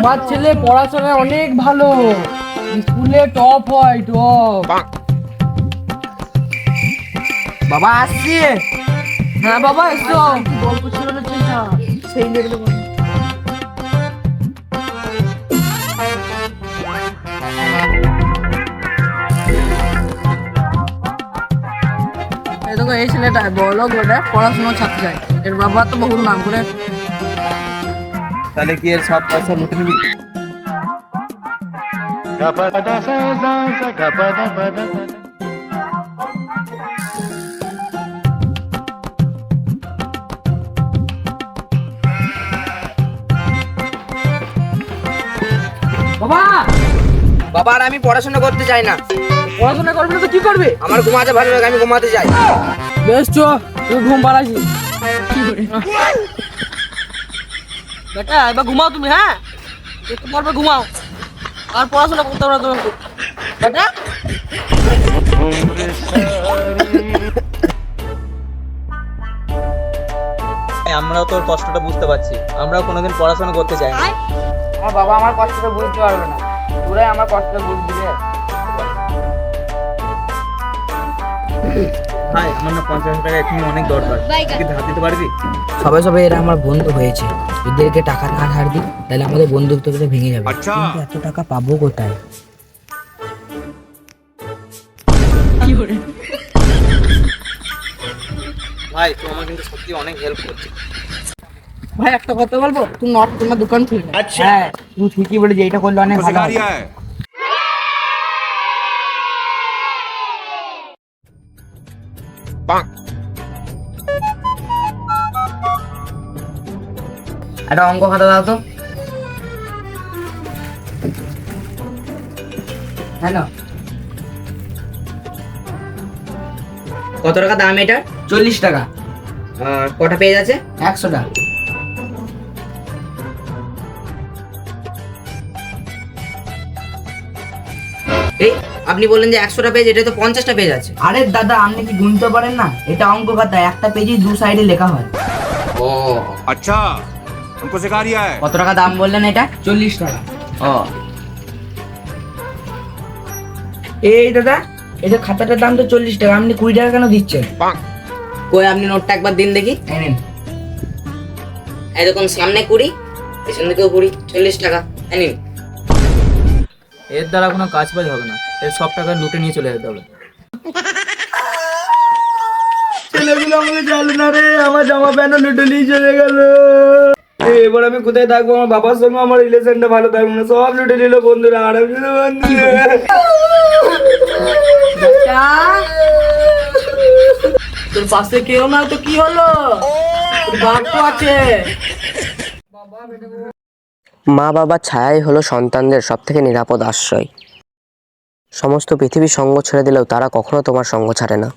আমার ছেলে পড়াশোনায় অনেক ভালো, স্কুলে টপ হয়, টপ। বাবা আসছি। হ্যাঁ বাবা এসো। গল্প ছিল না সেই লেভেলে দেখো এই ছেলেটা বলো গোটা পড়াশোনা ছাড়তে যায়, এর বাবা তো বহু নাম করে। তাহলে কি এর সব পয়সা লুটে নিবি? বাবা বাবা আর আমি পড়াশোনা করতে চাই না। পড়াশোনা করবে না তো কি করবে? আমার ঘুমাতে ভালো লাগে, আমি ঘুমাতে চাই। বেশ চো, তুই ঘুম পাড়াছি। বেটা এবার ঘুমাও তুমি, হ্যাঁ একটু পর ঘুমাও, আর পড়াশোনা করতে হবে না তুমি বেটা। আমরাও তোর কষ্টটা বুঝতে পারছি, আমরাও কোনোদিন পড়াশোনা করতে চাই না। আমার বাবা আমার কষ্টটা বুঝতে পারবে না, তোরাই আমার কষ্টটা বুঝবি রে। ভাই আমার না 50,000 টাকা এখন অনেক দরকার, তুই ধার দিতে পারবি? সবাই সবাই এরা আমার বন্ধু হয়েছে, এদেরকে টাকা না ধার দিই তাহলে আমাদের বন্ধুত্বটা ভেঙে যাবে। কিন্তু এত টাকা পাবো কোথায়? ভাই তুই আমার কিন্তু সত্যি অনেক হেল্প করছিস। ভাই একটা কথা বলবো, তুই নট তোমার দোকান খুলে নে। হ্যাঁ তুই ঠিকই বলে যে এটা করলে অনেক ভালো হবে। একটা অঙ্ক খাতা দাও তো। হ্যালো, কত টাকা দাম এটা? 40 টাকা। আর কটা পেজ আছে? 100টা। এই আপনি বললেন যে 100টা পেজ, এটা তো 50টা পেজ আছে। আরে দাদা আপনি কি গুনতে পারেন না? এটা অঙ্ক খাতা, একটা পেজে 2 সাইডে লেখা হয়। ও अच्छा हमको सिखा रिया है। কত টাকা দাম বললেন এটা? 40 টাকা। ও এই দাদা এই যে খাতাটার দাম তো 40 টাকা, আপনি 20 টাকা কেন দিচ্ছেন? কই আপনি নোটটা একবার দিন দেখি। এই নিন। এই দেখুন, সামনে 20, পেছন দিকেও 20, 40 টাকা। এই নিন। এর দ্বারা কোনো কাজ বাজ হবে না, এর সব টাকা লুটে নিয়ে চলে যেতে হবে। ছেলেগুলো আমাকে জানে না রে, আমার জামা প্যান্ট লুটে নিয়ে চলে গেল। এবার আমি কোথায় থাকবো? আমার বাবার সঙ্গে আমার রিলেশনটা ভালো থাকবো না, সব লুটে নিল বন্ধুরা। আর আমি শুধু বন্ধু। তোর পাশে কেউ না তো কি হলো? তোর বাপ তো আছে। মা বাবার ছায়াই হলো সন্তানদের সব থেকে নিরাপদ আশ্রয়। সমস্ত পৃথিবীর সঙ্গ ছেড়ে দিলেও তারা কখনো তোমার সঙ্গ ছাড়ে না।